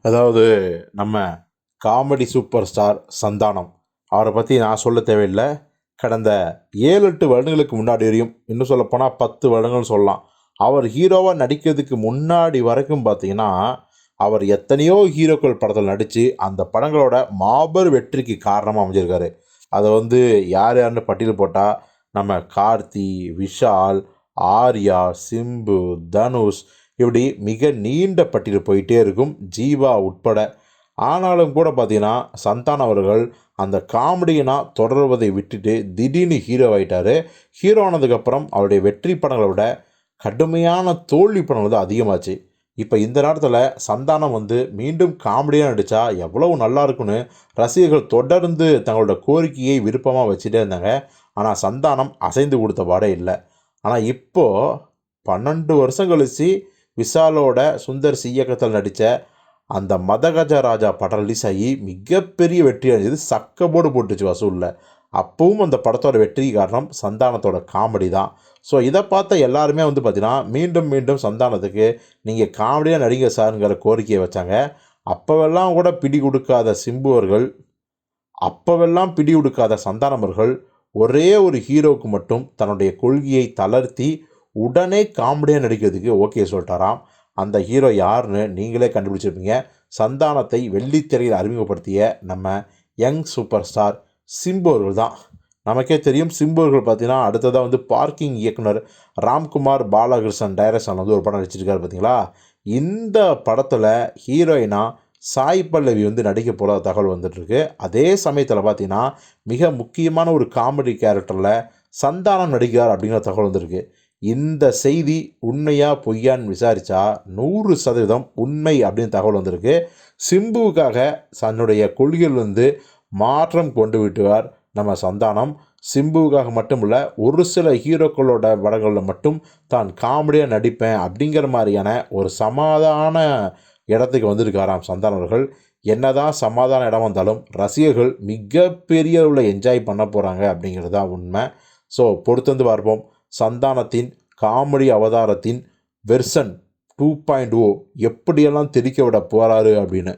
அதாவது நம்ம comedy super star Santhanam அவரை பற்றி நான் சொல்ல தேவையில்லை. கடந்த 7-8 வருடங்களுக்கு முன்னாடி வரையும், இன்னும் சொல்லப்போனால் 10 வருடங்கள்னு சொல்லலாம். அவர் ஹீரோவாக நடிக்கிறதுக்கு முன்னாடி வரைக்கும் பார்த்தீங்கன்னா, அவர் எத்தனையோ ஹீரோக்கள் படத்தில் நடித்து அந்த படங்களோட மாபெரும் வெற்றிக்கு காரணமாக அமைஞ்சிருக்காரு. அதை யார் யாருன்னு பட்டியல் போட்டால் நம்ம கார்த்தி, விஷால், ஆர்யா, சிம்பு, தனுஷ் இப்படி மிக நீண்ட பட்டியல் போயிட்டே இருக்கும், ஜீவா உட்பட. ஆனாலும் கூட பார்த்தீங்கன்னா, சந்தானம் அவர்கள் அந்த காமெடியினா தொடர்வதை விட்டுட்டு திடீர்னு ஹீரோ ஆயிட்டாரு. ஹீரோ ஆனதுக்கப்புறம் அவருடைய வெற்றி படங்களை விட கடுமையான தோல்வி படம் அதிகமாச்சு. இப்போ இந்த நேரத்தில் சந்தானம் மீண்டும் காமெடியாக நடித்தா எவ்வளவு நல்லா இருக்குன்னு ரசிகர்கள் தொடர்ந்து தங்களோட கோரிக்கையை விருப்பமாக வச்சுட்டே இருந்தாங்க. ஆனால் சந்தானம் அசைந்து கொடுத்த பாடே இல்லை. ஆனால் இப்போது 12 வருஷம் கழிச்சு விஷாலோட சுந்தர் சி இயக்கத்தில் நடித்த அந்த மதகஜ ராஜா படம் ரிலீஸ் ஆகி மிகப்பெரிய வெற்றி அடைஞ்சது. சக்கப்போடு போட்டுச்சு வசூலில். அப்பவும் அந்த படத்தோட வெற்றி காரணம் சந்தானத்தோட காமெடி தான். ஸோ இதை பார்த்த எல்லாருமே பார்த்தீங்கன்னா, மீண்டும் மீண்டும் சந்தானத்துக்கு நீங்கள் காமெடியாக நடிங்க சாருங்கிற கோரிக்கையை வச்சாங்க. அப்போவெல்லாம் கூட பிடி கொடுக்காத சிம்பு அவர்கள், அப்போவெல்லாம் பிடி கொடுக்காத சந்தானம் அவர்கள் ஒரே ஒரு ஹீரோவுக்கு மட்டும் தன்னுடைய கொள்கையை தளர்த்தி உடனே காமெடியாக நடிக்கிறதுக்கு ஓகே சொல்லிட்டாராம். அந்த ஹீரோ யாருன்னு நீங்களே கண்டுபிடிச்சிருப்பீங்க. சந்தானத்தை வெள்ளித்திரையில் அறிமுகப்படுத்திய நம்ம யங் சூப்பர் ஸ்டார் சிம்பு அவர்கள் தான். நமக்கே தெரியும், சிம்பு அவர்கள் பார்த்தீங்கன்னா அடுத்ததாக பார்க்கிங் இயக்குனர் ராம்குமார் பாலகிருஷ்ணன் டைரக்ஷன் ஒரு படம் நடிச்சிருக்காரு பார்த்தீங்களா. இந்த படத்தில் ஹீரோயினா சாய் பல்லவி நடிக்க போகிற தகவல் வந்துட்டுருக்கு. அதே சமயத்தில் பார்த்தீங்கன்னா மிக முக்கியமான ஒரு காமெடி கேரக்டரில் சந்தானம் நடிக்கிறார் அப்படிங்கிற தகவல் வந்திருக்கு. இந்த செய்தி உண்மையா பொய்யான்னு விசாரித்தா 100% உண்மை அப்படின்னு தகவல் வந்திருக்கு. சிம்புவுக்காக தன்னுடைய கொள்கையில் மாற்றம் கொண்டு விட்டுவார் நம்ம சந்தானம். சிம்புவுக்காக மட்டும் இல்லை, ஒரு சில ஹீரோக்களோட படங்களில் மட்டும் தான் காமெடியாக நடிப்பேன் அப்படிங்கிற மாதிரியான ஒரு சமாதான இடத்துக்கு வந்திருக்காராம் சந்தானம் அவர்கள். என்னதான் சமாதான இடம் வந்தாலும் ரசிகர்கள் மிகப்பெரிய அளவில் என்ஜாய் பண்ண போகிறாங்க அப்படிங்கிறது தான் உண்மை. ஸோ பொறுத்து பார்ப்போம் சந்தானத்தின் காமெடி அவதாரத்தின் வெர்ஷன் 2.0 எப்படியெல்லாம் தெறிக்க விட போகிறாரு அப்படின்னு.